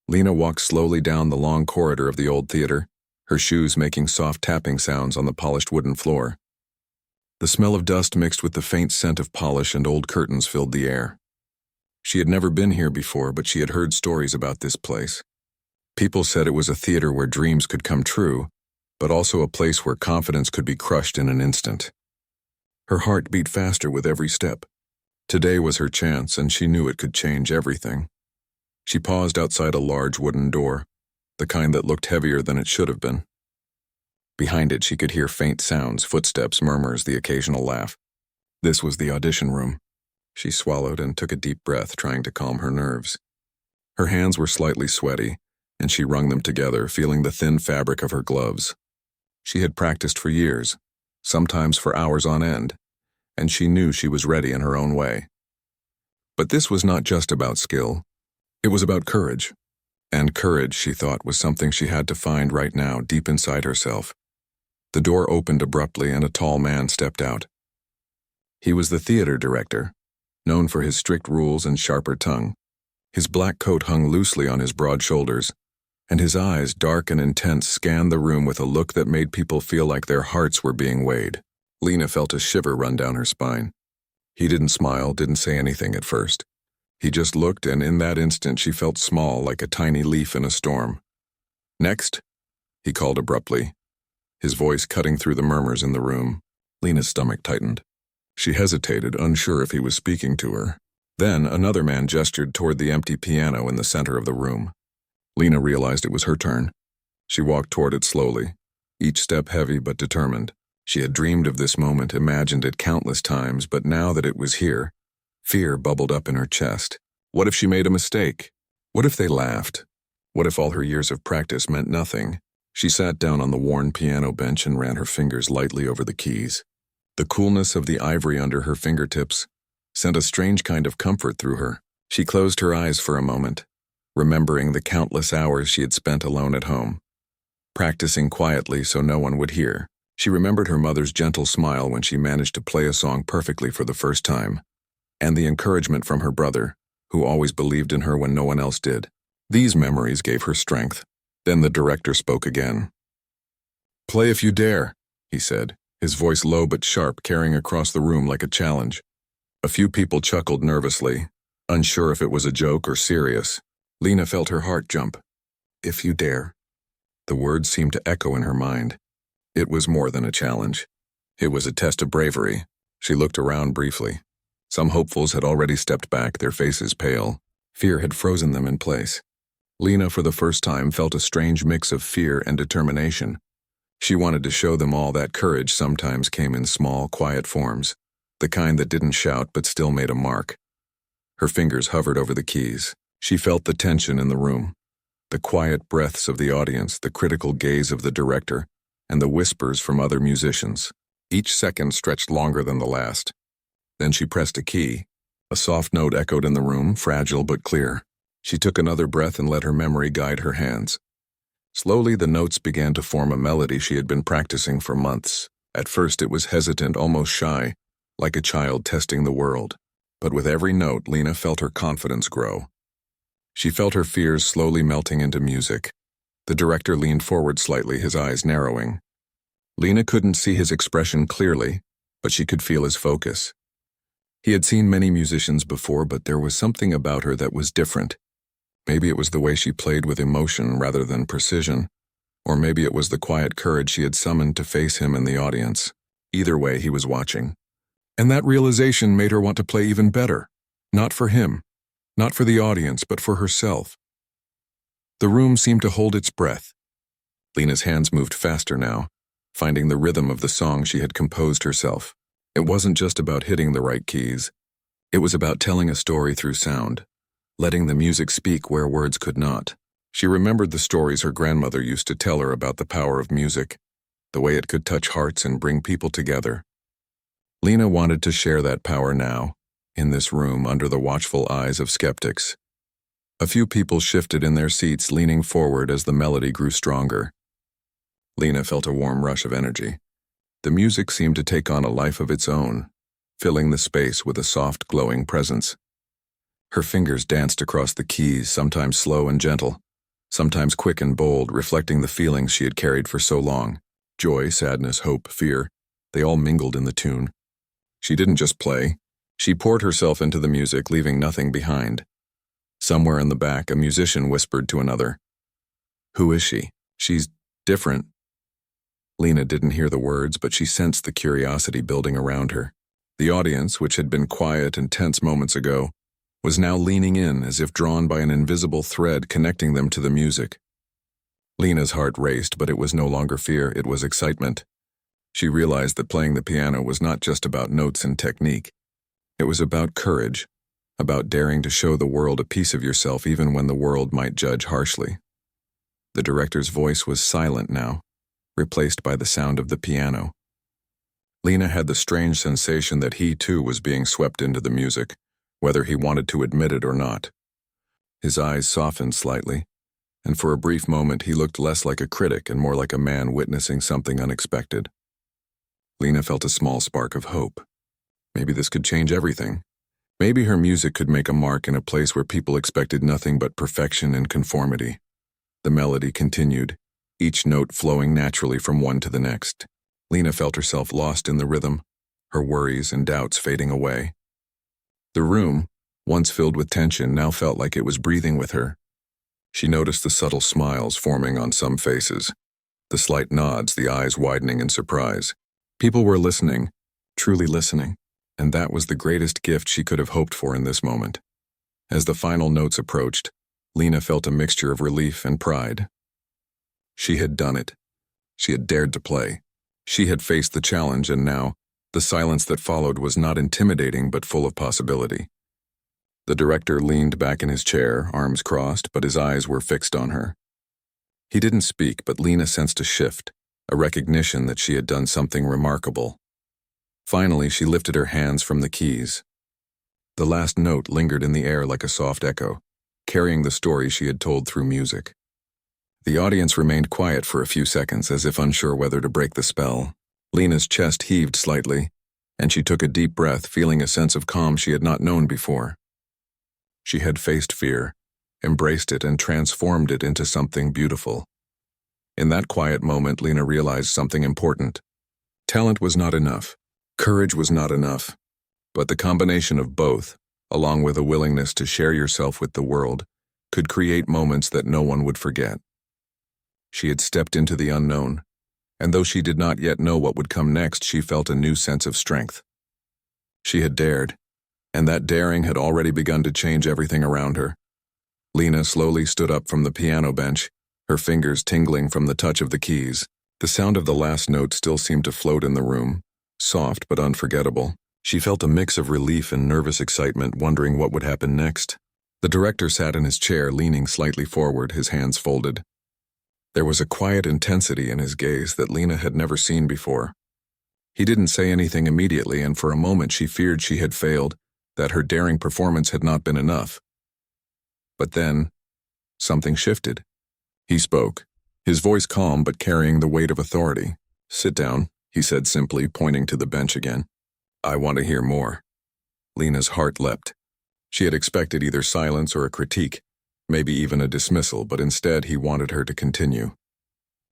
Lena walked slowly down the long corridor of the old theater, her shoes making soft tapping sounds on the polished wooden floor. The smell of dust mixed with the faint scent of polish and old curtains filled the air. She had never been here before, but she had heard stories about this place. People said it was a theater where dreams could come true, but also a place where confidence could be crushed in an instant. Her heart beat faster with every step. Today was her chance, and she knew it could change everything. She paused outside a large wooden door, the kind that looked heavier than it should have been. Behind it, she could hear faint sounds, footsteps, murmurs, the occasional laugh. This was the audition room. She swallowed and took a deep breath, trying to calm her nerves. Her hands were slightly sweaty, and she wrung them together, feeling the thin fabric of her gloves. She had practiced for years, sometimes for hours on end, and she knew she was ready in her own way. But this was not just about skill. It was about courage. And courage, she thought, was something she had to find right now, deep inside herself. The door opened abruptly and a tall man stepped out. He was the theater director, known for his strict rules and sharper tongue. His black coat hung loosely on his broad shoulders, and his eyes, dark and intense, scanned the room with a look that made people feel like their hearts were being weighed. Lena felt a shiver run down her spine. He didn't smile, didn't say anything at first. He just looked, and in that instant she felt small, like a tiny leaf in a storm. "Next," he called abruptly, his voice cutting through the murmurs in the room. Lena's stomach tightened. She hesitated, unsure if he was speaking to her. Then another man gestured toward the empty piano in the center of the room. Lena realized it was her turn. She walked toward it slowly, each step heavy but determined. She had dreamed of this moment, imagined it countless times, but now that it was here, fear bubbled up in her chest. What if she made a mistake? What if they laughed? What if all her years of practice meant nothing? She sat down on the worn piano bench and ran her fingers lightly over the keys. The coolness of the ivory under her fingertips sent a strange kind of comfort through her. She closed her eyes for a moment, remembering the countless hours she had spent alone at home, practicing quietly so no one would hear. She remembered her mother's gentle smile when she managed to play a song perfectly for the first time, and the encouragement from her brother, who always believed in her when no one else did. These memories gave her strength. Then the director spoke again. "Play if you dare," he said, his voice low but sharp, carrying across the room like a challenge. A few people chuckled nervously, unsure if it was a joke or serious. Lena felt her heart jump. "If you dare." The words seemed to echo in her mind. It was more than a challenge. It was a test of bravery. She looked around briefly. Some hopefuls had already stepped back, their faces pale. Fear had frozen them in place. Lena, for the first time, felt a strange mix of fear and determination. She wanted to show them all that courage sometimes came in small, quiet forms, the kind that didn't shout but still made a mark. Her fingers hovered over the keys. She felt the tension in the room, the quiet breaths of the audience, the critical gaze of the director, and the whispers from other musicians. Each second stretched longer than the last. Then she pressed a key. A soft note echoed in the room, fragile but clear. She took another breath and let her memory guide her hands. Slowly, the notes began to form a melody she had been practicing for months. At first, it was hesitant, almost shy, like a child testing the world. But with every note, Lena felt her confidence grow. She felt her fears slowly melting into music. The director leaned forward slightly, his eyes narrowing. Lena couldn't see his expression clearly, but she could feel his focus. He had seen many musicians before, but there was something about her that was different. Maybe it was the way she played with emotion rather than precision, or maybe it was the quiet courage she had summoned to face him in the audience. Either way, he was watching. And that realization made her want to play even better. Not for him, not for the audience, but for herself. The room seemed to hold its breath. Lena's hands moved faster now, finding the rhythm of the song she had composed herself. It wasn't just about hitting the right keys. It was about telling a story through sound, letting the music speak where words could not. She remembered the stories her grandmother used to tell her about the power of music, the way it could touch hearts and bring people together. Lena wanted to share that power now, in this room under the watchful eyes of skeptics. A few people shifted in their seats, leaning forward as the melody grew stronger. Lena felt a warm rush of energy. The music seemed to take on a life of its own, filling the space with a soft, glowing presence. Her fingers danced across the keys, sometimes slow and gentle, sometimes quick and bold, reflecting the feelings she had carried for so long. Joy, sadness, hope, fear, they all mingled in the tune. She didn't just play. She poured herself into the music, leaving nothing behind. Somewhere in the back, a musician whispered to another, "Who is she? She's different." Lena didn't hear the words, but she sensed the curiosity building around her. The audience, which had been quiet and tense moments ago, was now leaning in as if drawn by an invisible thread connecting them to the music. Lena's heart raced, but it was no longer fear, it was excitement. She realized that playing the piano was not just about notes and technique. It was about courage, about daring to show the world a piece of yourself even when the world might judge harshly. The director's voice was silent now, replaced by the sound of the piano. Lena had the strange sensation that he too was being swept into the music, whether he wanted to admit it or not. His eyes softened slightly, and for a brief moment he looked less like a critic and more like a man witnessing something unexpected. Lena felt a small spark of hope. Maybe this could change everything. Maybe her music could make a mark in a place where people expected nothing but perfection and conformity. The melody continued, each note flowing naturally from one to the next. Lena felt herself lost in the rhythm, her worries and doubts fading away. The room, once filled with tension, now felt like it was breathing with her. She noticed the subtle smiles forming on some faces, the slight nods, the eyes widening in surprise. People were listening, truly listening, and that was the greatest gift she could have hoped for in this moment. As the final notes approached, Lena felt a mixture of relief and pride. She had done it. She had dared to play. She had faced the challenge, and now, the silence that followed was not intimidating but full of possibility. The director leaned back in his chair, arms crossed, but his eyes were fixed on her. He didn't speak, but Lena sensed a shift, a recognition that she had done something remarkable. Finally, she lifted her hands from the keys. The last note lingered in the air like a soft echo, carrying the story she had told through music. The audience remained quiet for a few seconds, as if unsure whether to break the spell. Lena's chest heaved slightly, and she took a deep breath, feeling a sense of calm she had not known before. She had faced fear, embraced it, and transformed it into something beautiful. In that quiet moment, Lena realized something important. Talent was not enough. Courage was not enough. But the combination of both, along with a willingness to share yourself with the world, could create moments that no one would forget. She had stepped into the unknown, and though she did not yet know what would come next, she felt a new sense of strength. She had dared, and that daring had already begun to change everything around her. Lena slowly stood up from the piano bench, her fingers tingling from the touch of the keys. The sound of the last note still seemed to float in the room, soft but unforgettable. She felt a mix of relief and nervous excitement, wondering what would happen next. The director sat in his chair, leaning slightly forward, his hands folded. There was a quiet intensity in his gaze that Lena had never seen before. He didn't say anything immediately, and for a moment she feared she had failed, that her daring performance had not been enough. But then, something shifted. He spoke, his voice calm but carrying the weight of authority. "Sit down," he said simply, pointing to the bench again. "I want to hear more." Lena's heart leapt. She had expected either silence or a critique, maybe even a dismissal, but instead he wanted her to continue.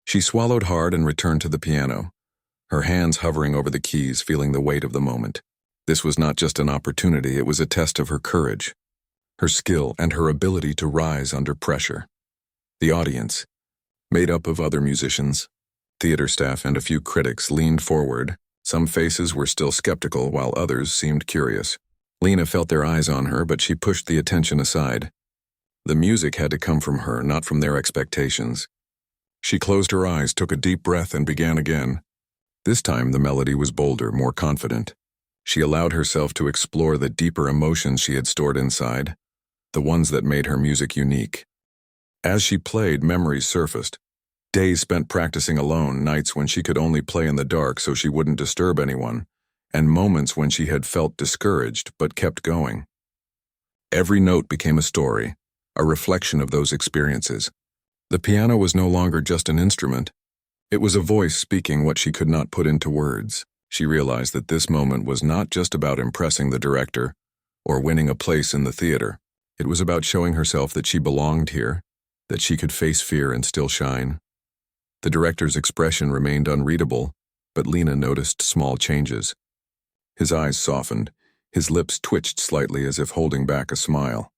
She swallowed hard and returned to the piano, her hands hovering over the keys, feeling the weight of the moment. This was not just an opportunity, it was a test of her courage, her skill, and her ability to rise under pressure. The audience, made up of other musicians, theater staff, and a few critics, leaned forward. Some faces were still skeptical, while others seemed curious. Lena felt their eyes on her, but she pushed the attention aside. The music had to come from her, not from their expectations. She closed her eyes, took a deep breath, and began again. This time the melody was bolder, more confident. She allowed herself to explore the deeper emotions she had stored inside, the ones that made her music unique. As she played, memories surfaced. Days spent practicing alone, nights when she could only play in the dark so she wouldn't disturb anyone, and moments when she had felt discouraged but kept going. Every note became a story, a reflection of those experiences. The piano was no longer just an instrument. It was a voice speaking what she could not put into words. She realized that this moment was not just about impressing the director or winning a place in the theater. It was about showing herself that she belonged here, that she could face fear and still shine. The director's expression remained unreadable, but Lena noticed small changes. His eyes softened, his lips twitched slightly as if holding back a smile.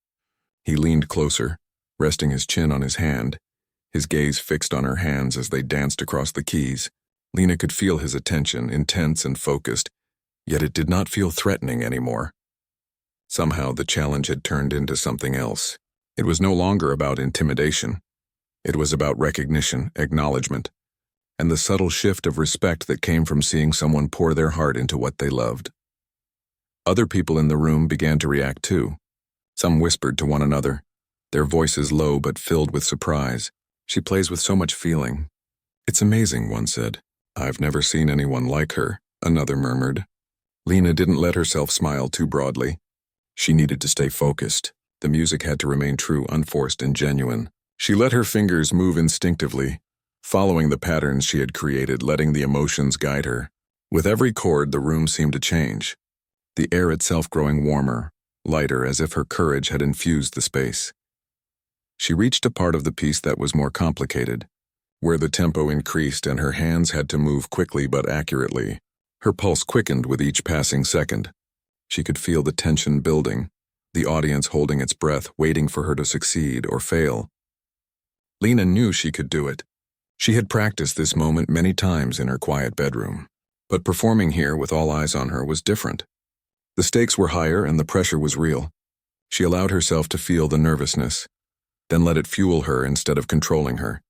He leaned closer, resting his chin on his hand, his gaze fixed on her hands as they danced across the keys. Lena could feel his attention, intense and focused, yet it did not feel threatening anymore. Somehow the challenge had turned into something else. It was no longer about intimidation. It was about recognition, acknowledgement, and the subtle shift of respect that came from seeing someone pour their heart into what they loved. Other people in the room began to react too. Some whispered to one another, their voices low but filled with surprise. "She plays with so much feeling." "It's amazing," one said. "I've never seen anyone like her," another murmured. Lena didn't let herself smile too broadly. She needed to stay focused. The music had to remain true, unforced, and genuine. She let her fingers move instinctively, following the patterns she had created, letting the emotions guide her. With every chord, the room seemed to change, the air itself growing warmer, lighter, as if her courage had infused the space. She reached a part of the piece that was more complicated, where the tempo increased and her hands had to move quickly but accurately. Her pulse quickened with each passing second. She could feel the tension building, the audience holding its breath, waiting for her to succeed or fail. Lena knew she could do it. She had practiced this moment many times in her quiet bedroom. But performing here with all eyes on her was different. The stakes were higher and the pressure was real. She allowed herself to feel the nervousness, then let it fuel her instead of controlling her.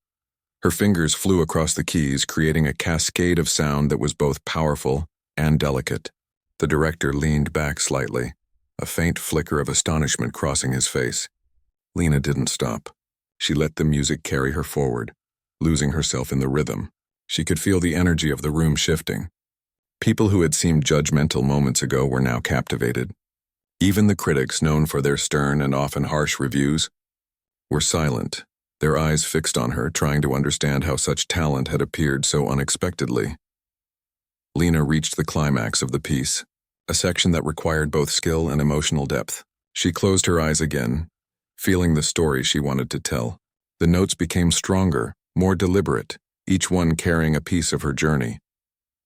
Her fingers flew across the keys, creating a cascade of sound that was both powerful and delicate. The director leaned back slightly, a faint flicker of astonishment crossing his face. Lena didn't stop. She let the music carry her forward, losing herself in the rhythm. She could feel the energy of the room shifting. People who had seemed judgmental moments ago were now captivated. Even the critics, known for their stern and often harsh reviews, were silent, their eyes fixed on her, trying to understand how such talent had appeared so unexpectedly. Lena reached the climax of the piece, a section that required both skill and emotional depth. She closed her eyes again, feeling the story she wanted to tell. The notes became stronger, more deliberate, each one carrying a piece of her journey.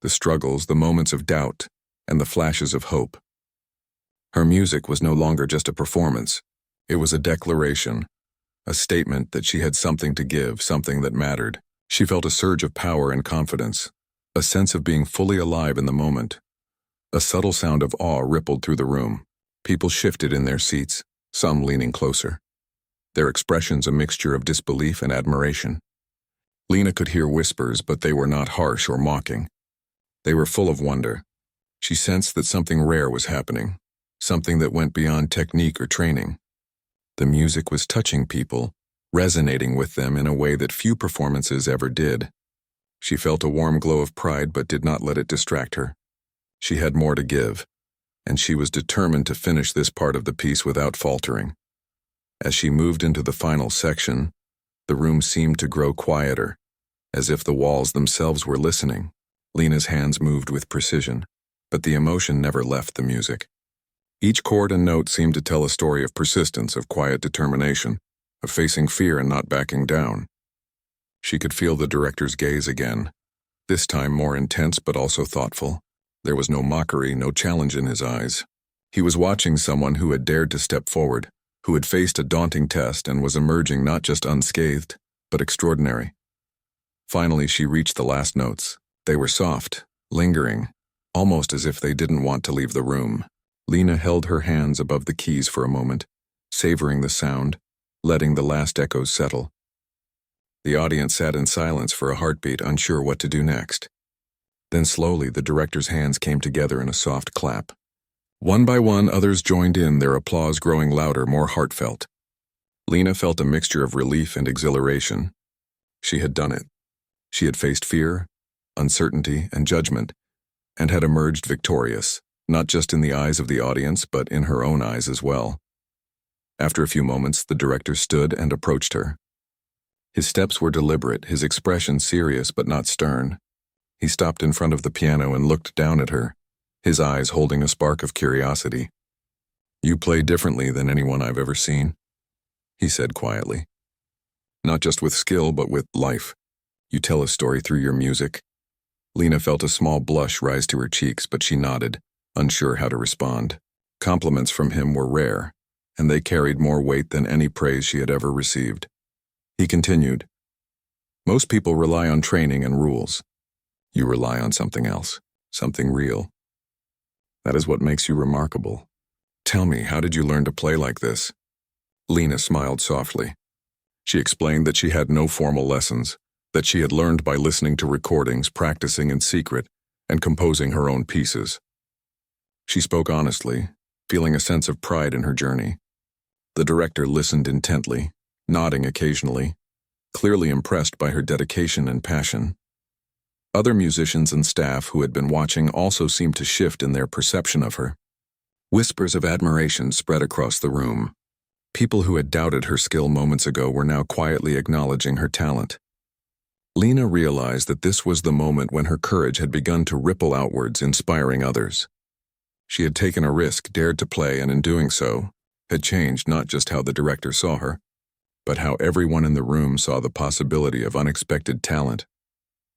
The struggles, the moments of doubt, and the flashes of hope. Her music was no longer just a performance. It was a declaration, a statement that she had something to give, something that mattered. She felt a surge of power and confidence, a sense of being fully alive in the moment. A subtle sound of awe rippled through the room. People shifted in their seats, some leaning closer, their expressions a mixture of disbelief and admiration. Lena could hear whispers, but they were not harsh or mocking. They were full of wonder. She sensed that something rare was happening, something that went beyond technique or training. The music was touching people, resonating with them in a way that few performances ever did. She felt a warm glow of pride but did not let it distract her. She had more to give, and she was determined to finish this part of the piece without faltering. As she moved into the final section, the room seemed to grow quieter, as if the walls themselves were listening. Lena's hands moved with precision, but the emotion never left the music. Each chord and note seemed to tell a story of persistence, of quiet determination, of facing fear and not backing down. She could feel the director's gaze again, this time more intense but also thoughtful. There was no mockery, no challenge in his eyes. He was watching someone who had dared to step forward, who had faced a daunting test and was emerging not just unscathed, but extraordinary. Finally, she reached the last notes. They were soft, lingering, almost as if they didn't want to leave the room. Lena held her hands above the keys for a moment, savoring the sound, letting the last echoes settle. The audience sat in silence for a heartbeat, unsure what to do next. Then slowly the director's hands came together in a soft clap. One by one, others joined in, their applause growing louder, more heartfelt. Lena felt a mixture of relief and exhilaration. She had done it. She had faced fear, uncertainty, and judgment, and had emerged victorious, not just in the eyes of the audience, but in her own eyes as well. After a few moments, the director stood and approached her. His steps were deliberate, his expression serious but not stern. He stopped in front of the piano and looked down at her, his eyes holding a spark of curiosity. "You play differently than anyone I've ever seen," he said quietly. Not just with skill, but with life. You tell a story through your music. Lena felt a small blush rise to her cheeks, but she nodded, unsure how to respond. Compliments from him were rare, and they carried more weight than any praise she had ever received. He continued, "Most people rely on training and rules. You rely on something else, something real. That is what makes you remarkable. Tell me, how did you learn to play like this?" Lena smiled softly. She explained that she had no formal lessons, that she had learned by listening to recordings, practicing in secret, and composing her own pieces. She spoke honestly, feeling a sense of pride in her journey. The director listened intently, nodding occasionally, clearly impressed by her dedication and passion. Other musicians and staff who had been watching also seemed to shift in their perception of her. Whispers of admiration spread across the room. People who had doubted her skill moments ago were now quietly acknowledging her talent. Lena realized that this was the moment when her courage had begun to ripple outwards, inspiring others. She had taken a risk, dared to play, and in doing so, had changed not just how the director saw her, but how everyone in the room saw the possibility of unexpected talent.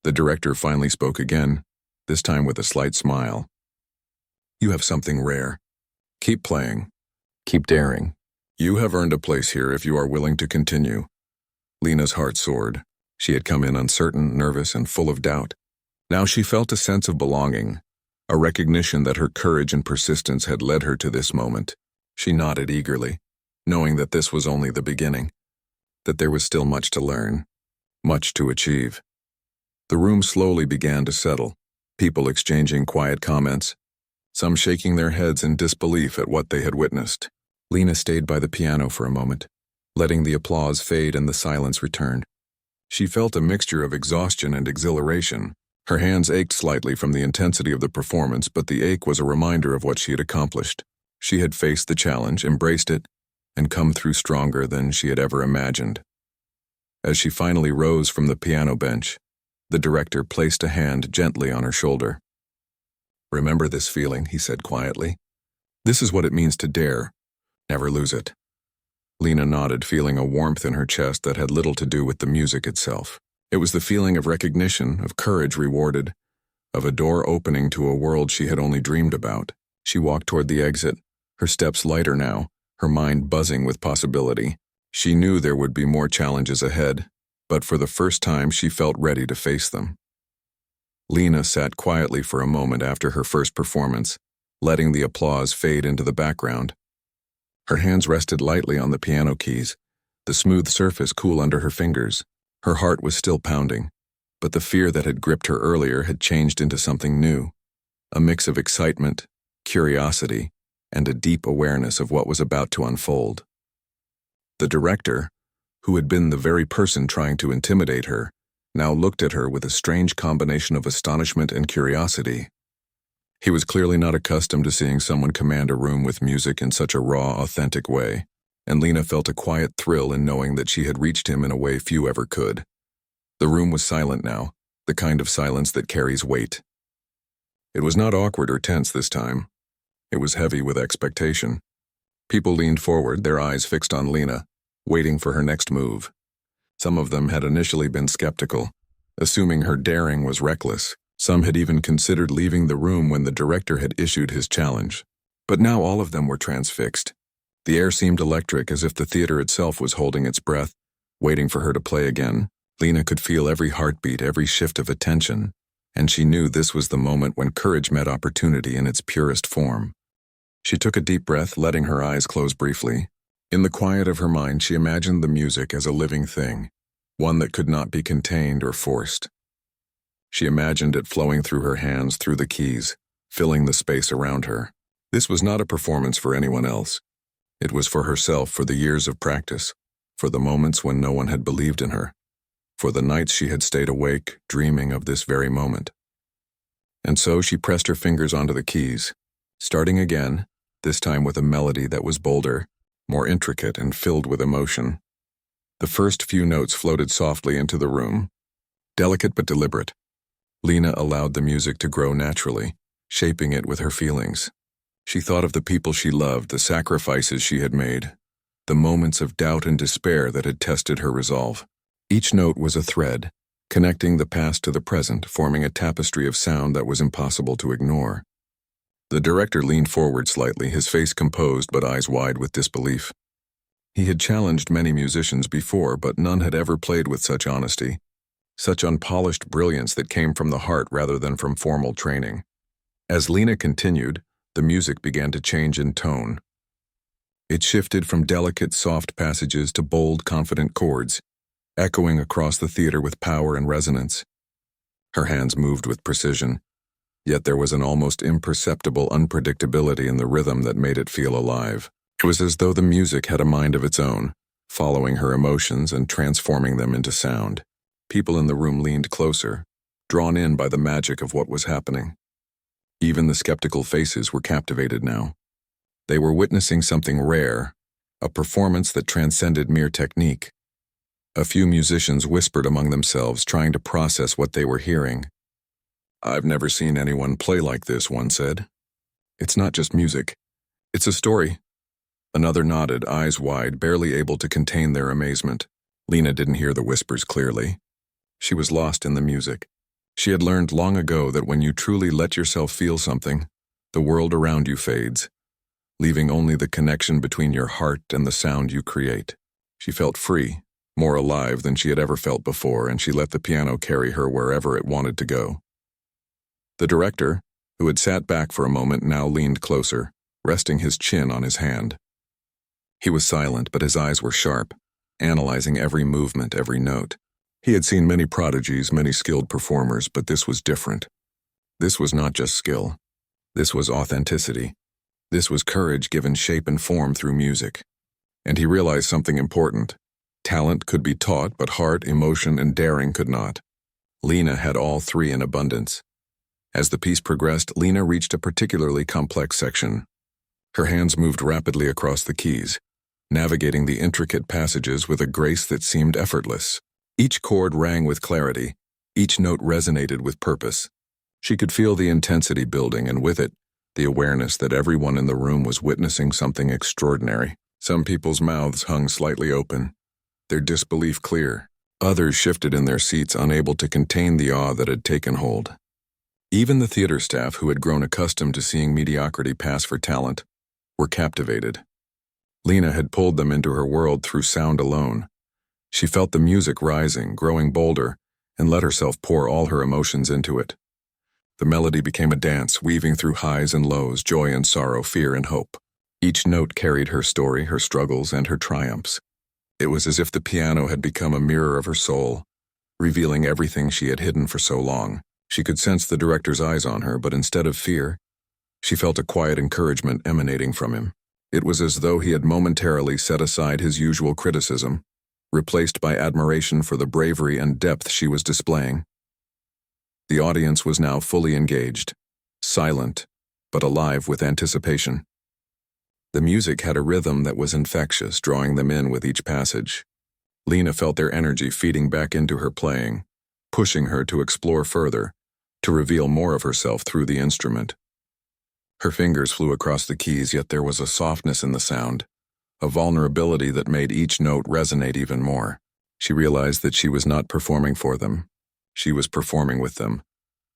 The director finally spoke again, this time with a slight smile. "You have something rare. Keep playing. Keep daring. You have earned a place here if you are willing to continue." Lena's heart soared. She had come in uncertain, nervous, and full of doubt. Now she felt a sense of belonging, a recognition that her courage and persistence had led her to this moment. She nodded eagerly, knowing that this was only the beginning, that there was still much to learn, much to achieve. The room slowly began to settle, people exchanging quiet comments, some shaking their heads in disbelief at what they had witnessed. Lena stayed by the piano for a moment, letting the applause fade and the silence return. She felt a mixture of exhaustion and exhilaration. Her hands ached slightly from the intensity of the performance, but the ache was a reminder of what she had accomplished. She had faced the challenge, embraced it, and come through stronger than she had ever imagined. As she finally rose from the piano bench, the director placed a hand gently on her shoulder. "Remember this feeling," he said quietly. "This is what it means to dare. Never lose it." Lena nodded, feeling a warmth in her chest that had little to do with the music itself. It was the feeling of recognition, of courage rewarded, of a door opening to a world she had only dreamed about. She walked toward the exit, her steps lighter now, her mind buzzing with possibility. She knew there would be more challenges ahead, but for the first time she felt ready to face them. Lena sat quietly for a moment after her first performance, letting the applause fade into the background. Her hands rested lightly on the piano keys, the smooth surface cool under her fingers. Her heart was still pounding, but the fear that had gripped her earlier had changed into something new, a mix of excitement, curiosity, and a deep awareness of what was about to unfold. The director, who had been the very person trying to intimidate her, now looked at her with a strange combination of astonishment and curiosity. He was clearly not accustomed to seeing someone command a room with music in such a raw, authentic way, and Lena felt a quiet thrill in knowing that she had reached him in a way few ever could. The room was silent now, the kind of silence that carries weight. It was not awkward or tense this time. It was heavy with expectation. People leaned forward, their eyes fixed on Lena, waiting for her next move. Some of them had initially been skeptical, assuming her daring was reckless. Some had even considered leaving the room when the director had issued his challenge. But now all of them were transfixed. The air seemed electric, as if the theater itself was holding its breath, waiting for her to play again. Lena could feel every heartbeat, every shift of attention, and she knew this was the moment when courage met opportunity in its purest form. She took a deep breath, letting her eyes close briefly. In the quiet of her mind, she imagined the music as a living thing, one that could not be contained or forced. She imagined it flowing through her hands, through the keys, filling the space around her. This was not a performance for anyone else. It was for herself, for the years of practice, for the moments when no one had believed in her, for the nights she had stayed awake, dreaming of this very moment. And so she pressed her fingers onto the keys, starting again, this time with a melody that was bolder, more intricate, and filled with emotion. The first few notes floated softly into the room, delicate but deliberate. Lena allowed the music to grow naturally, shaping it with her feelings. She thought of the people she loved, the sacrifices she had made, the moments of doubt and despair that had tested her resolve. Each note was a thread, connecting the past to the present, forming a tapestry of sound that was impossible to ignore. The director leaned forward slightly, his face composed but eyes wide with disbelief. He had challenged many musicians before, but none had ever played with such honesty, such unpolished brilliance that came from the heart rather than from formal training. As Lena continued, the music began to change in tone. It shifted from delicate, soft passages to bold, confident chords, echoing across the theater with power and resonance. Her hands moved with precision, yet there was an almost imperceptible unpredictability in the rhythm that made it feel alive. It was as though the music had a mind of its own, following her emotions and transforming them into sound. People in the room leaned closer, drawn in by the magic of what was happening. Even the skeptical faces were captivated now. They were witnessing something rare, a performance that transcended mere technique. A few musicians whispered among themselves, trying to process what they were hearing. "I've never seen anyone play like this," one said. "It's not just music. It's a story." Another nodded, eyes wide, barely able to contain their amazement. Lena didn't hear the whispers clearly. She was lost in the music. She had learned long ago that when you truly let yourself feel something, the world around you fades, leaving only the connection between your heart and the sound you create. She felt free, more alive than she had ever felt before, and she let the piano carry her wherever it wanted to go. The director, who had sat back for a moment, now leaned closer, resting his chin on his hand. He was silent, but his eyes were sharp, analyzing every movement, every note. He had seen many prodigies, many skilled performers, but this was different. This was not just skill. This was authenticity. This was courage given shape and form through music. And he realized something important. Talent could be taught, but heart, emotion, and daring could not. Lena had all three in abundance. As the piece progressed, Lena reached a particularly complex section. Her hands moved rapidly across the keys, navigating the intricate passages with a grace that seemed effortless. Each chord rang with clarity, each note resonated with purpose. She could feel the intensity building, and with it, the awareness that everyone in the room was witnessing something extraordinary. Some people's mouths hung slightly open, their disbelief clear. Others shifted in their seats, unable to contain the awe that had taken hold. Even the theater staff, who had grown accustomed to seeing mediocrity pass for talent, were captivated. Lena had pulled them into her world through sound alone. She felt the music rising, growing bolder, and let herself pour all her emotions into it. The melody became a dance, weaving through highs and lows, joy and sorrow, fear and hope. Each note carried her story, her struggles, and her triumphs. It was as if the piano had become a mirror of her soul, revealing everything she had hidden for so long. She could sense the director's eyes on her, but instead of fear, she felt a quiet encouragement emanating from him. It was as though he had momentarily set aside his usual criticism, replaced by admiration for the bravery and depth she was displaying. The audience was now fully engaged, silent, but alive with anticipation. The music had a rhythm that was infectious, drawing them in with each passage. Lena felt their energy feeding back into her playing, pushing her to explore further, to reveal more of herself through the instrument. Her fingers flew across the keys, yet there was a softness in the sound, a vulnerability that made each note resonate even more. She realized that she was not performing for them. She was performing with them,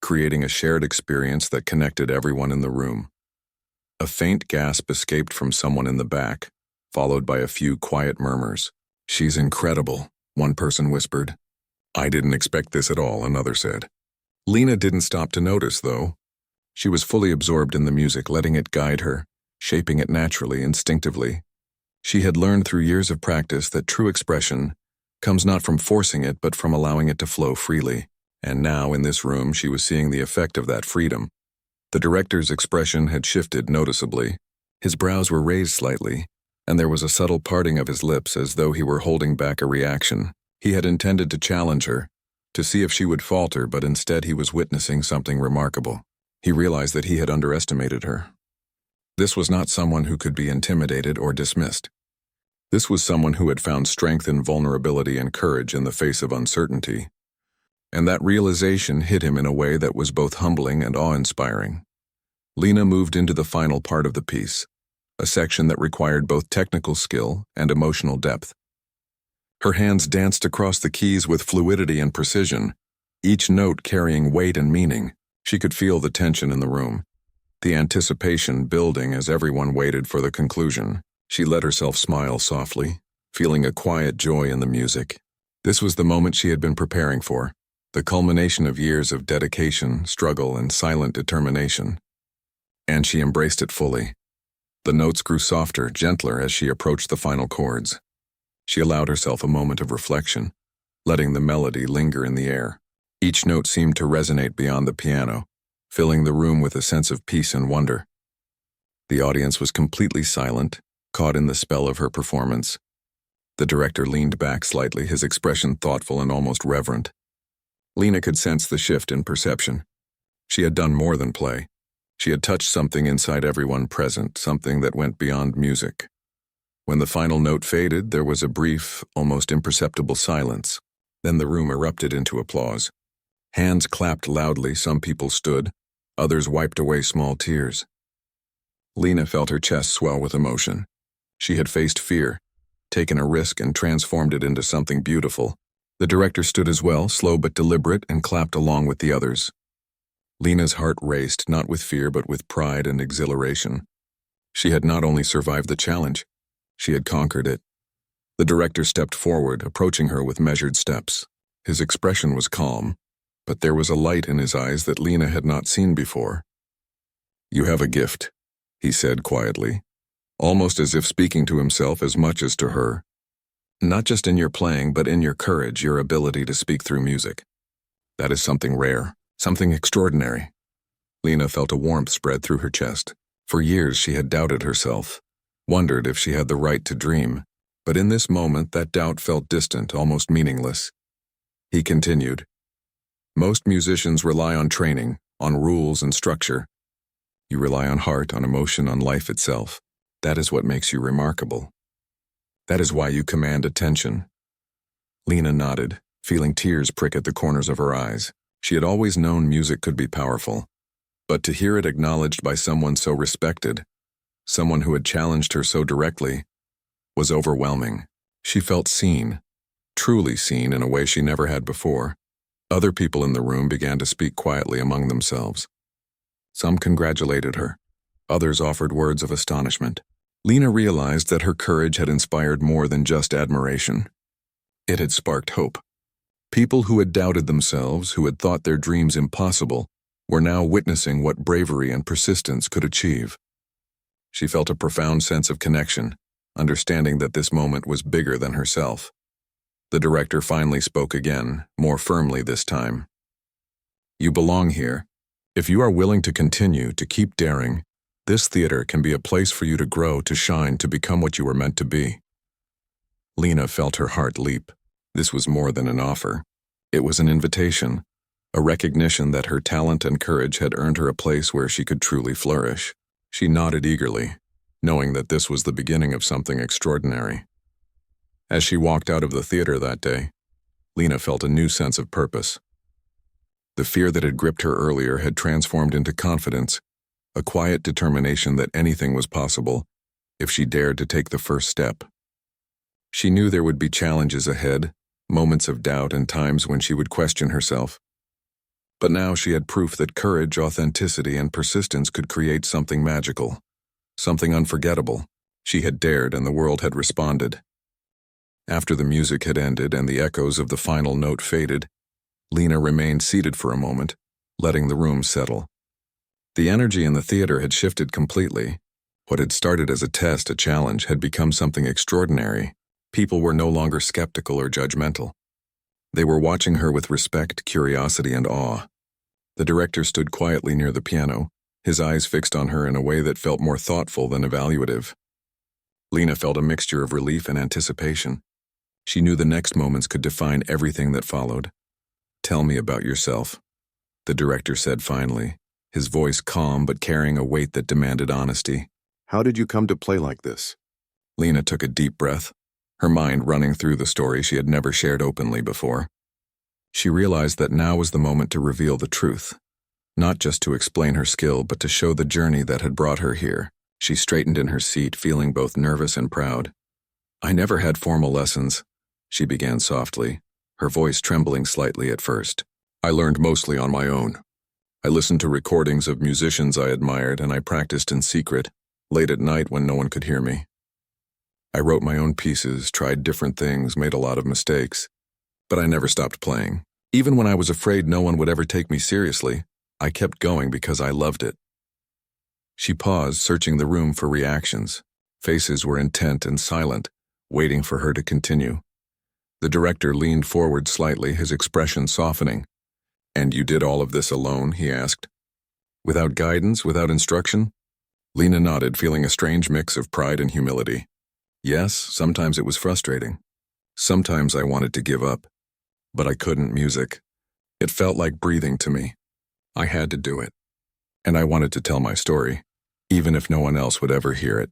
creating a shared experience that connected everyone in the room. A faint gasp escaped from someone in the back, followed by a few quiet murmurs. "She's incredible," one person whispered. "I didn't expect this at all," another said. Lena didn't stop to notice, though. She was fully absorbed in the music, letting it guide her, shaping it naturally, instinctively. She had learned through years of practice that true expression comes not from forcing it, but from allowing it to flow freely. And now, in this room, she was seeing the effect of that freedom. The director's expression had shifted noticeably. His brows were raised slightly, and there was a subtle parting of his lips as though he were holding back a reaction. He had intended to challenge her, to see if she would falter, but instead he was witnessing something remarkable. He realized that he had underestimated her. This was not someone who could be intimidated or dismissed. This was someone who had found strength in vulnerability and courage in the face of uncertainty. And that realization hit him in a way that was both humbling and awe-inspiring. Lena moved into the final part of the piece, a section that required both technical skill and emotional depth. Her hands danced across the keys with fluidity and precision, each note carrying weight and meaning. She could feel the tension in the room, the anticipation building as everyone waited for the conclusion. She let herself smile softly, feeling a quiet joy in the music. This was the moment she had been preparing for, the culmination of years of dedication, struggle, and silent determination. And she embraced it fully. The notes grew softer, gentler as she approached the final chords. She allowed herself a moment of reflection, letting the melody linger in the air. Each note seemed to resonate beyond the piano, filling the room with a sense of peace and wonder. The audience was completely silent, caught in the spell of her performance. The director leaned back slightly, his expression thoughtful and almost reverent. Lena could sense the shift in perception. She had done more than play. She had touched something inside everyone present, something that went beyond music. When the final note faded, there was a brief, almost imperceptible silence. Then the room erupted into applause. Hands clapped loudly, some people stood, others wiped away small tears. Lena felt her chest swell with emotion. She had faced fear, taken a risk and transformed it into something beautiful. The director stood as well, slow but deliberate, and clapped along with the others. Lena's heart raced, not with fear but with pride and exhilaration. She had not only survived the challenge, she had conquered it. The director stepped forward, approaching her with measured steps. His expression was calm, but there was a light in his eyes that Lena had not seen before. "You have a gift," he said quietly, almost as if speaking to himself as much as to her. "Not just in your playing, but in your courage, your ability to speak through music. That is something rare, something extraordinary." Lena felt a warmth spread through her chest. For years she had doubted herself, wondered if she had the right to dream, but in this moment that doubt felt distant, almost meaningless. He continued, "Most musicians rely on training, on rules and structure. You rely on heart, on emotion, on life itself. That is what makes you remarkable. That is why you command attention." Lena nodded, feeling tears prick at the corners of her eyes. She had always known music could be powerful, but to hear it acknowledged by someone so respected, someone who had challenged her so directly, was overwhelming. She felt seen, truly seen in a way she never had before. Other people in the room began to speak quietly among themselves. Some congratulated her. Others offered words of astonishment. Lena realized that her courage had inspired more than just admiration. It had sparked hope. People who had doubted themselves, who had thought their dreams impossible, were now witnessing what bravery and persistence could achieve. She felt a profound sense of connection, understanding that this moment was bigger than herself. The director finally spoke again, more firmly this time. "You belong here. If you are willing to continue, to keep daring, this theater can be a place for you to grow, to shine, to become what you were meant to be." Lena felt her heart leap. This was more than an offer. It was an invitation, a recognition that her talent and courage had earned her a place where she could truly flourish. She nodded eagerly, knowing that this was the beginning of something extraordinary. As she walked out of the theater that day, Lena felt a new sense of purpose. The fear that had gripped her earlier had transformed into confidence, a quiet determination that anything was possible if she dared to take the first step. She knew there would be challenges ahead, moments of doubt and times when she would question herself. But now she had proof that courage, authenticity, and persistence could create something magical, something unforgettable. She had dared and the world had responded. After the music had ended and the echoes of the final note faded, Lena remained seated for a moment, letting the room settle. The energy in the theater had shifted completely. What had started as a test, a challenge, had become something extraordinary. People were no longer skeptical or judgmental. They were watching her with respect, curiosity, and awe. The director stood quietly near the piano, his eyes fixed on her in a way that felt more thoughtful than evaluative. Lena felt a mixture of relief and anticipation. She knew the next moments could define everything that followed. "Tell me about yourself," the director said finally, his voice calm but carrying a weight that demanded honesty. "How did you come to play like this?" Lena took a deep breath, her mind running through the story she had never shared openly before. She realized that now was the moment to reveal the truth, not just to explain her skill, but to show the journey that had brought her here. She straightened in her seat, feeling both nervous and proud. "I never had formal lessons. she began softly, her voice trembling slightly at first. "I learned mostly on my own. I listened to recordings of musicians I admired and I practiced in secret, late at night when no one could hear me. I wrote my own pieces, tried different things, made a lot of mistakes. But I never stopped playing. Even when I was afraid no one would ever take me seriously, I kept going because I loved it." She paused, searching the room for reactions. Faces were intent and silent, waiting for her to continue. The director leaned forward slightly, his expression softening. "And you did all of this alone?" he asked. "Without guidance, without instruction?" Lena nodded, feeling a strange mix of pride and humility. "Yes, sometimes it was frustrating. Sometimes I wanted to give up. But I couldn't. Music. It felt like breathing to me. I had to do it. And I wanted to tell my story, even if no one else would ever hear it."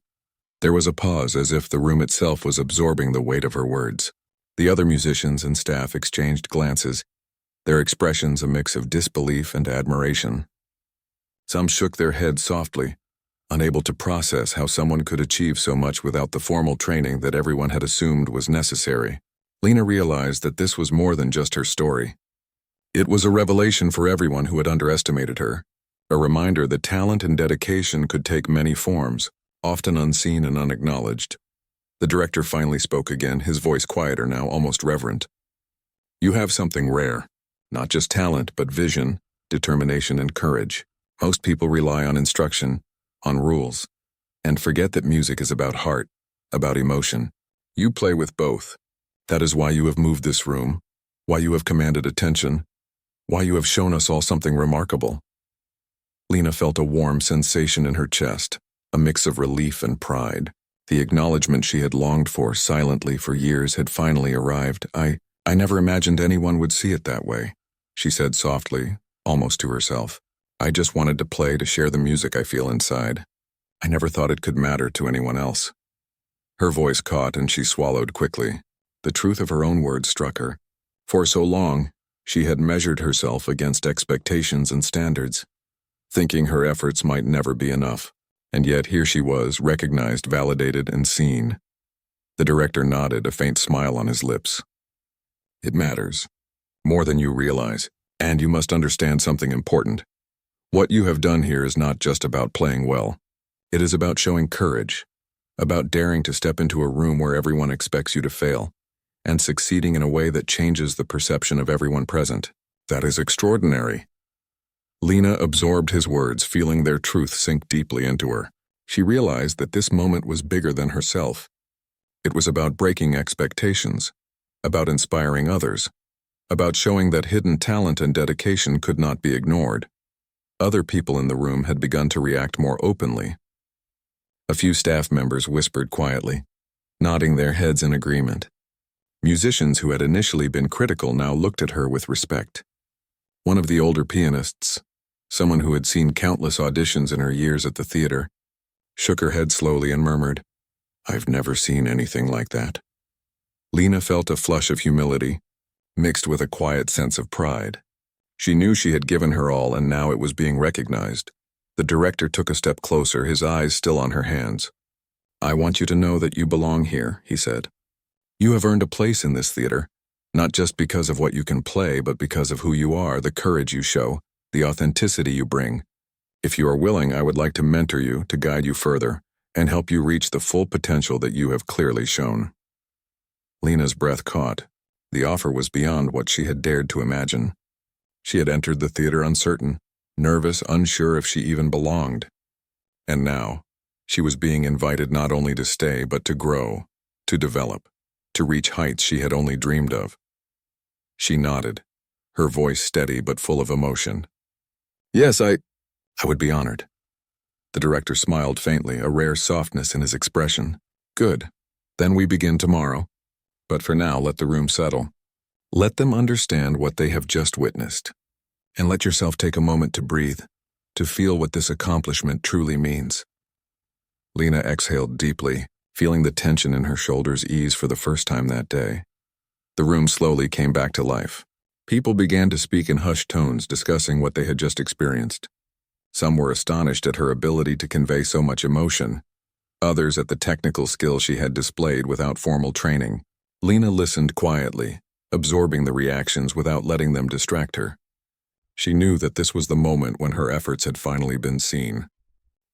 There was a pause, as if the room itself was absorbing the weight of her words. The other musicians and staff exchanged glances, their expressions a mix of disbelief and admiration. Some shook their heads softly, unable to process how someone could achieve so much without the formal training that everyone had assumed was necessary. Lena realized that this was more than just her story. It was a revelation for everyone who had underestimated her, a reminder that talent and dedication could take many forms, often unseen and unacknowledged. The director finally spoke again, his voice quieter now, almost reverent. "You have something rare. Not just talent, but vision, determination, and courage. Most people rely on instruction, on rules, and forget that music is about heart, about emotion. You play with both. That is why you have moved this room, why you have commanded attention, why you have shown us all something remarkable." Lena felt a warm sensation in her chest, a mix of relief and pride. The acknowledgement she had longed for silently for years had finally arrived. I never imagined anyone would see it that way," she said softly, almost to herself. "I just wanted to play, to share the music I feel inside. I never thought it could matter to anyone else." Her voice caught and she swallowed quickly. The truth of her own words struck her. For so long, she had measured herself against expectations and standards, thinking her efforts might never be enough. And yet here she was, recognized, validated, and seen. The director nodded, a faint smile on his lips. "It matters. More than you realize. And you must understand something important. What you have done here is not just about playing well. It is about showing courage, about daring to step into a room where everyone expects you to fail, and succeeding in a way that changes the perception of everyone present. That is extraordinary." Lena absorbed his words, feeling their truth sink deeply into her. She realized that this moment was bigger than herself. It was about breaking expectations, about inspiring others, about showing that hidden talent and dedication could not be ignored. Other people in the room had begun to react more openly. A few staff members whispered quietly, nodding their heads in agreement. Musicians who had initially been critical now looked at her with respect. One of the older pianists, someone who had seen countless auditions in her years at the theater, shook her head slowly and murmured, "I've never seen anything like that." Lena felt a flush of humility, mixed with a quiet sense of pride. She knew she had given her all and now it was being recognized. The director took a step closer, his eyes still on her hands. "I want you to know that you belong here," he said. "You have earned a place in this theater, not just because of what you can play, but because of who you are, the courage you show, the authenticity you bring. If you are willing, I would like to mentor you, to guide you further, and help you reach the full potential that you have clearly shown." Lena's breath caught. The offer was beyond what she had dared to imagine. She had entered the theater uncertain, nervous, unsure if she even belonged. And now, she was being invited not only to stay, but to grow, to develop, to reach heights she had only dreamed of. She nodded, her voice steady but full of emotion. "Yes, I would be honored." The director smiled faintly, a rare softness in his expression. "Good. Then we begin tomorrow. But for now, let the room settle. Let them understand what they have just witnessed. And let yourself take a moment to breathe, to feel what this accomplishment truly means." Lena exhaled deeply, feeling the tension in her shoulders ease for the first time that day. The room slowly came back to life. People began to speak in hushed tones, discussing what they had just experienced. Some were astonished at her ability to convey so much emotion, others at the technical skill she had displayed without formal training. Lena listened quietly, absorbing the reactions without letting them distract her. She knew that this was the moment when her efforts had finally been seen,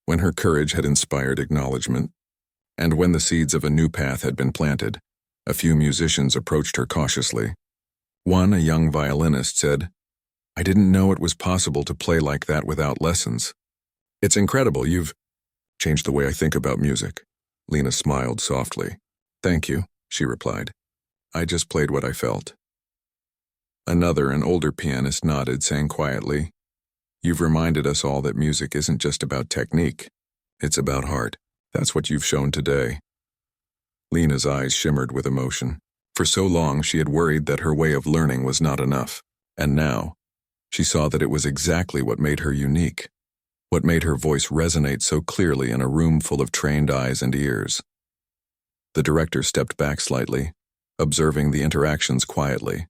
when her courage had inspired acknowledgement, and when the seeds of a new path had been planted. A few musicians approached her cautiously. One, a young violinist, said, "I didn't know it was possible to play like that without lessons. It's incredible, you've changed the way I think about music." Lena smiled softly. "Thank you," she replied. "I just played what I felt." Another, an older pianist, nodded, saying quietly, "You've reminded us all that music isn't just about technique. It's about heart. That's what you've shown today." Lena's eyes shimmered with emotion. For so long she had worried that her way of learning was not enough, and now she saw that it was exactly what made her unique, what made her voice resonate so clearly in a room full of trained eyes and ears. The director stepped back slightly, observing the interactions quietly.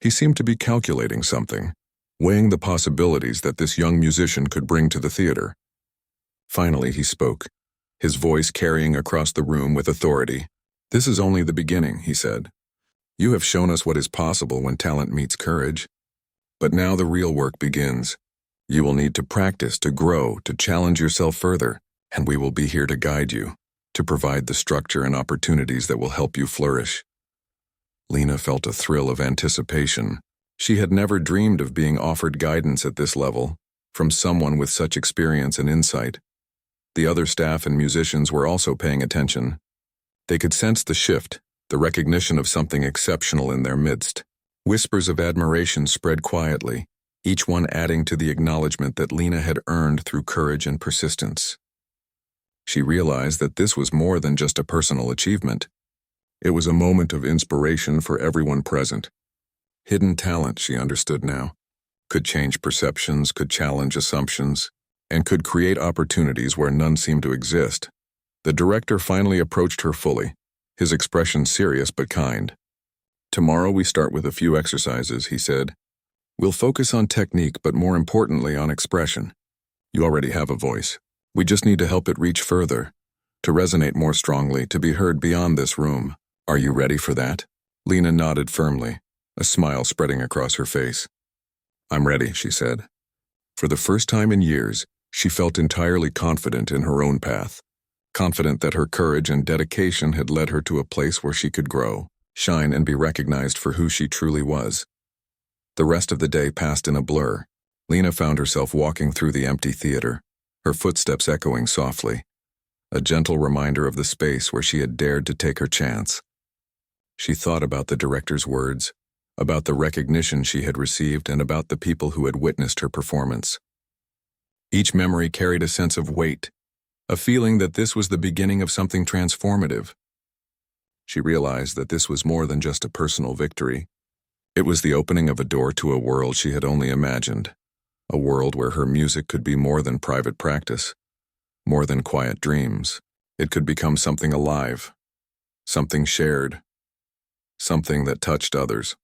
He seemed to be calculating something, weighing the possibilities that this young musician could bring to the theater. Finally he spoke, his voice carrying across the room with authority. "This is only the beginning," he said. "You have shown us what is possible when talent meets courage. But now the real work begins. You will need to practice, to grow, to challenge yourself further, and we will be here to guide you, to provide the structure and opportunities that will help you flourish." Lena felt a thrill of anticipation. She had never dreamed of being offered guidance at this level, from someone with such experience and insight. The other staff and musicians were also paying attention. They could sense the shift, the recognition of something exceptional in their midst. Whispers of admiration spread quietly, each one adding to the acknowledgement that Lena had earned through courage and persistence. She realized that this was more than just a personal achievement. It was a moment of inspiration for everyone present. Hidden talent, she understood now, could change perceptions, could challenge assumptions, and could create opportunities where none seemed to exist. The director finally approached her fully, his expression serious but kind. "Tomorrow we start with a few exercises," he said. "We'll focus on technique, but more importantly on expression. You already have a voice. We just need to help it reach further, to resonate more strongly, to be heard beyond this room. Are you ready for that?" Lena nodded firmly, a smile spreading across her face. "I'm ready," she said. For the first time in years, she felt entirely confident in her own path, confident that her courage and dedication had led her to a place where she could grow, shine, and be recognized for who she truly was. The rest of the day passed in a blur. Lena found herself walking through the empty theater, her footsteps echoing softly, a gentle reminder of the space where she had dared to take her chance. She thought about the director's words, about the recognition she had received, and about the people who had witnessed her performance. Each memory carried a sense of weight, a feeling that this was the beginning of something transformative. She realized that this was more than just a personal victory. It was the opening of a door to a world she had only imagined, a world where her music could be more than private practice, more than quiet dreams. It could become something alive, something shared, something that touched others.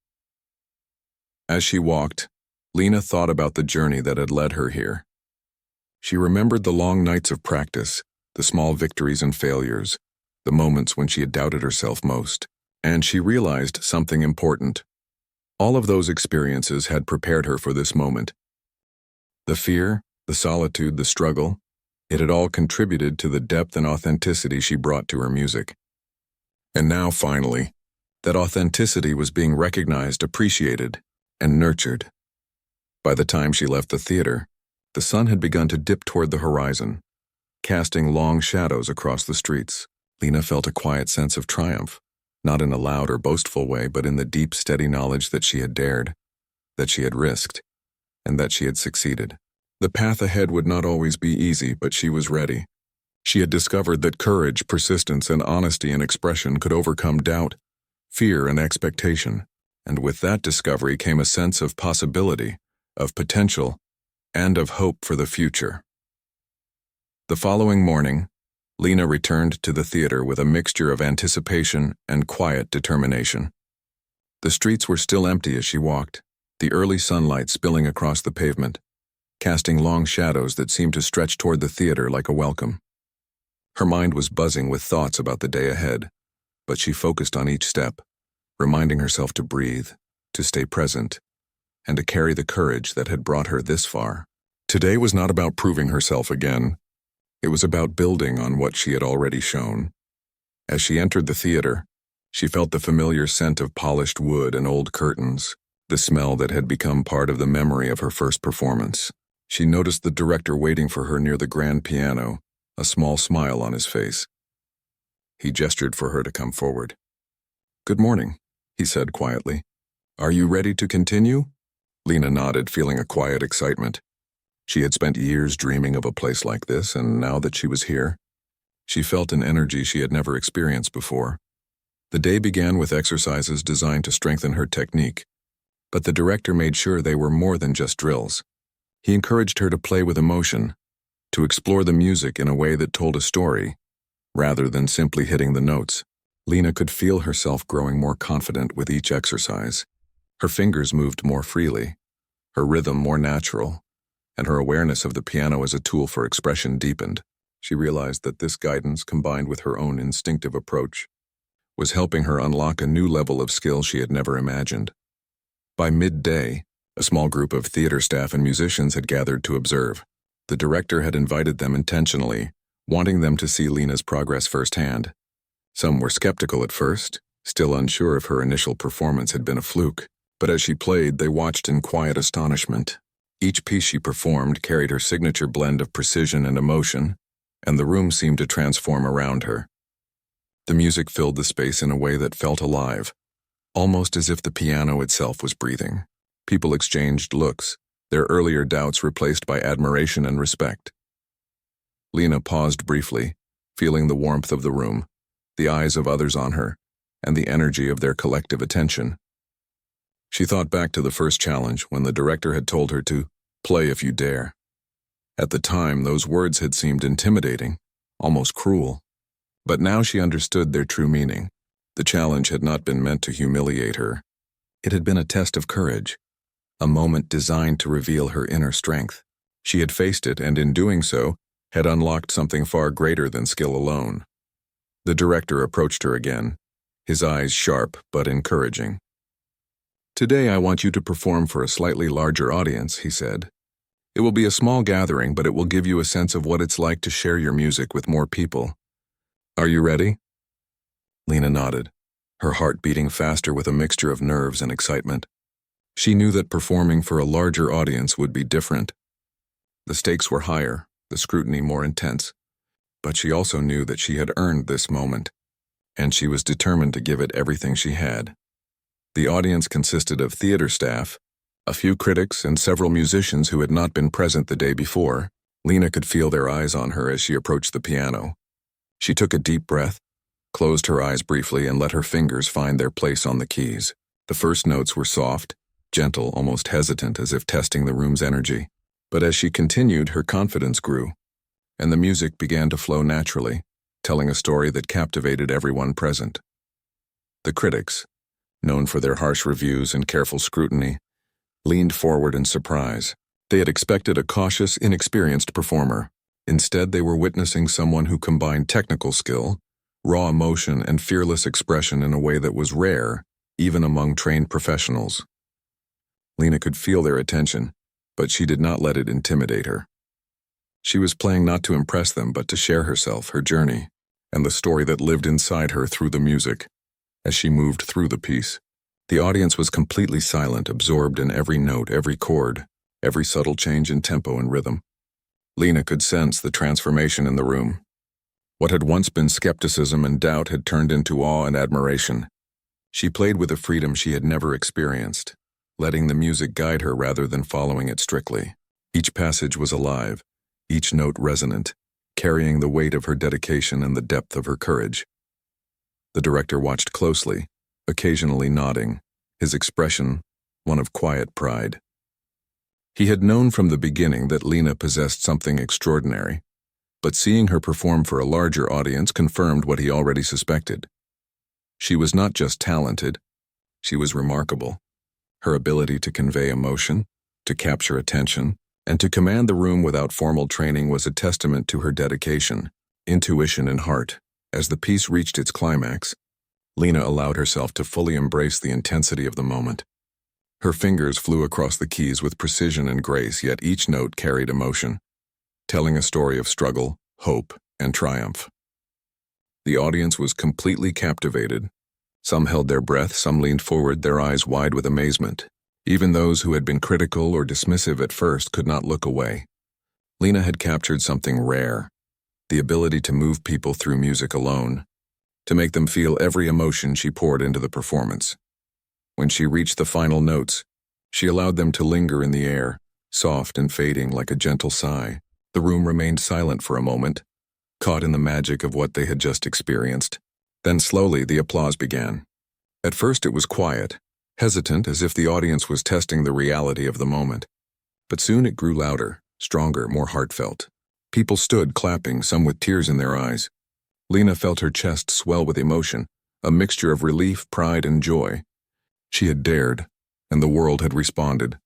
As she walked, Lena thought about the journey that had led her here. She remembered the long nights of practice, the small victories and failures, the moments when she had doubted herself most, and she realized something important. All of those experiences had prepared her for this moment. The fear, the solitude, the struggle, it had all contributed to the depth and authenticity she brought to her music. And now, finally, that authenticity was being recognized, appreciated, and nurtured. By the time she left the theater, the sun had begun to dip toward the horizon, casting long shadows across the streets. Lena felt a quiet sense of triumph, not in a loud or boastful way, but in the deep, steady knowledge that she had dared, that she had risked, and that she had succeeded. The path ahead would not always be easy, but she was ready. She had discovered that courage, persistence, and honesty in expression could overcome doubt, fear, and expectation, and with that discovery came a sense of possibility, of potential, and of hope for the future. The following morning, Lena returned to the theater with a mixture of anticipation and quiet determination. The streets were still empty as she walked, the early sunlight spilling across the pavement, casting long shadows that seemed to stretch toward the theater like a welcome. Her mind was buzzing with thoughts about the day ahead, but she focused on each step, reminding herself to breathe, to stay present, and to carry the courage that had brought her this far. Today was not about proving herself again. It was about building on what she had already shown. As she entered the theater, she felt the familiar scent of polished wood and old curtains, the smell that had become part of the memory of her first performance. She noticed the director waiting for her near the grand piano, a small smile on his face. He gestured for her to come forward. "Good morning," he said quietly. "Are you ready to continue?" Lena nodded, feeling a quiet excitement. She had spent years dreaming of a place like this, and now that she was here, she felt an energy she had never experienced before. The day began with exercises designed to strengthen her technique, but the director made sure they were more than just drills. He encouraged her to play with emotion, to explore the music in a way that told a story, rather than simply hitting the notes. Lena could feel herself growing more confident with each exercise. Her fingers moved more freely, her rhythm more natural, and her awareness of the piano as a tool for expression deepened. She realized that this guidance, combined with her own instinctive approach, was helping her unlock a new level of skill she had never imagined. By midday, a small group of theater staff and musicians had gathered to observe. The director had invited them intentionally, wanting them to see Lena's progress firsthand. Some were skeptical at first, still unsure if her initial performance had been a fluke, but as she played, they watched in quiet astonishment. Each piece she performed carried her signature blend of precision and emotion, and the room seemed to transform around her. The music filled the space in a way that felt alive, almost as if the piano itself was breathing. People exchanged looks, their earlier doubts replaced by admiration and respect. Lena paused briefly, feeling the warmth of the room, the eyes of others on her, and the energy of their collective attention. She thought back to the first challenge when the director had told her to play if you dare. At the time, those words had seemed intimidating, almost cruel. But now she understood their true meaning. The challenge had not been meant to humiliate her. It had been a test of courage, a moment designed to reveal her inner strength. She had faced it, and in doing so, had unlocked something far greater than skill alone. The director approached her again, his eyes sharp but encouraging. "Today I want you to perform for a slightly larger audience," he said. "It will be a small gathering, but it will give you a sense of what it's like to share your music with more people. Are you ready?" Lena nodded, her heart beating faster with a mixture of nerves and excitement. She knew that performing for a larger audience would be different. The stakes were higher, the scrutiny more intense, but she also knew that she had earned this moment, and she was determined to give it everything she had. The audience consisted of theater staff, a few critics, and several musicians who had not been present the day before. Lena could feel their eyes on her as she approached the piano. She took a deep breath, closed her eyes briefly, and let her fingers find their place on the keys. The first notes were soft, gentle, almost hesitant, as if testing the room's energy. But as she continued, her confidence grew, and the music began to flow naturally, telling a story that captivated everyone present. The critics, known for their harsh reviews and careful scrutiny, leaned forward in surprise. They had expected a cautious, inexperienced performer. Instead, they were witnessing someone who combined technical skill, raw emotion, and fearless expression in a way that was rare, even among trained professionals. Lena could feel their attention, but she did not let it intimidate her. She was playing not to impress them, but to share herself, her journey, and the story that lived inside her through the music. As she moved through the piece, the audience was completely silent, absorbed in every note, every chord, every subtle change in tempo and rhythm. Lena could sense the transformation in the room. What had once been skepticism and doubt had turned into awe and admiration. She played with a freedom she had never experienced, letting the music guide her rather than following it strictly. Each passage was alive, each note resonant, carrying the weight of her dedication and the depth of her courage. The director watched closely, occasionally nodding, his expression one of quiet pride. He had known from the beginning that Lena possessed something extraordinary, but seeing her perform for a larger audience confirmed what he already suspected. She was not just talented, she was remarkable. Her ability to convey emotion, to capture attention, and to command the room without formal training was a testament to her dedication, intuition, and heart. As the piece reached its climax, Lena allowed herself to fully embrace the intensity of the moment. Her fingers flew across the keys with precision and grace, yet each note carried emotion, telling a story of struggle, hope, and triumph. The audience was completely captivated. Some held their breath, some leaned forward, their eyes wide with amazement. Even those who had been critical or dismissive at first could not look away. Lena had captured something rare, the ability to move people through music alone, to make them feel every emotion she poured into the performance. When she reached the final notes, she allowed them to linger in the air, soft and fading like a gentle sigh. The room remained silent for a moment, caught in the magic of what they had just experienced. Then slowly the applause began. At first it was quiet, hesitant, as if the audience was testing the reality of the moment. But soon it grew louder, stronger, more heartfelt. People stood clapping, some with tears in their eyes. Lena felt her chest swell with emotion, a mixture of relief, pride, and joy. She had dared, and the world had responded.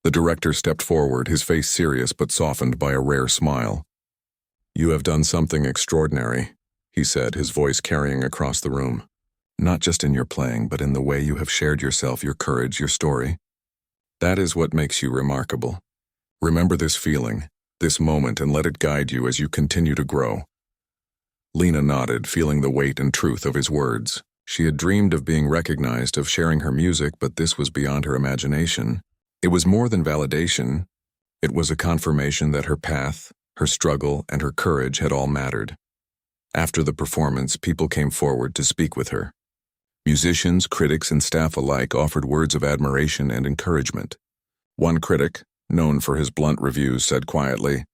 The director stepped forward, his face serious but softened by a rare smile. "You have done something extraordinary," he said, his voice carrying across the room. "Not just in your playing, but in the way you have shared yourself, your courage, your story. That is what makes you remarkable. Remember this feeling, this moment, and let it guide you as you continue to grow." Lena nodded, feeling the weight and truth of his words. She had dreamed of being recognized, of sharing her music, but this was beyond her imagination. It was more than validation. It was a confirmation that her path, her struggle, and her courage had all mattered. After the performance, people came forward to speak with her. Musicians, critics, and staff alike offered words of admiration and encouragement. One critic, known for his blunt reviews, said quietly,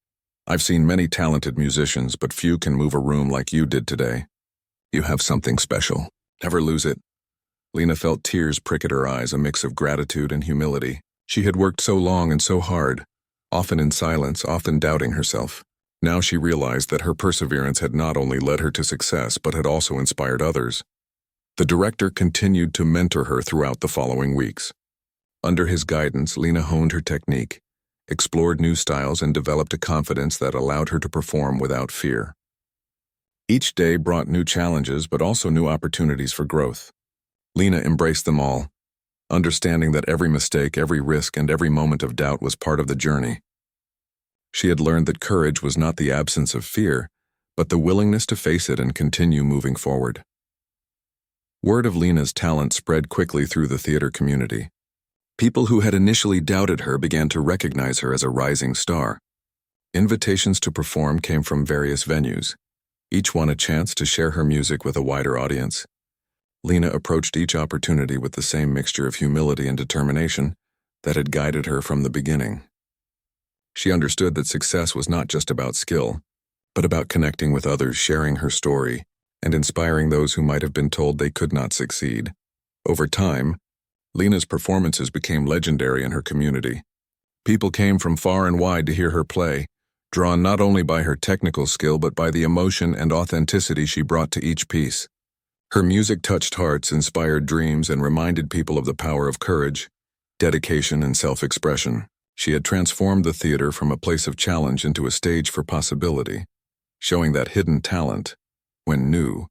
"I've seen many talented musicians, but few can move a room like you did today. You have something special. Never lose it." Lena felt tears prick at her eyes, a mix of gratitude and humility. She had worked so long and so hard, often in silence, often doubting herself. Now she realized that her perseverance had not only led her to success, but had also inspired others. The director continued to mentor her throughout the following weeks. Under his guidance, Lena honed her technique, explored new styles, and developed a confidence that allowed her to perform without fear. Each day brought new challenges, but also new opportunities for growth. Lena embraced them all, understanding that every mistake, every risk, and every moment of doubt was part of the journey. She had learned that courage was not the absence of fear, but the willingness to face it and continue moving forward. Word of Lena's talent spread quickly through the theater community. People who had initially doubted her began to recognize her as a rising star. Invitations to perform came from various venues, each one a chance to share her music with a wider audience. Lena approached each opportunity with the same mixture of humility and determination that had guided her from the beginning. She understood that success was not just about skill, but about connecting with others, sharing her story, and inspiring those who might have been told they could not succeed. Over time, Lena's performances became legendary in her community. People came from far and wide to hear her play, drawn not only by her technical skill but by the emotion and authenticity she brought to each piece. Her music touched hearts, inspired dreams, and reminded people of the power of courage, dedication, and self-expression. She had transformed the theater from a place of challenge into a stage for possibility, showing that hidden talent, when new,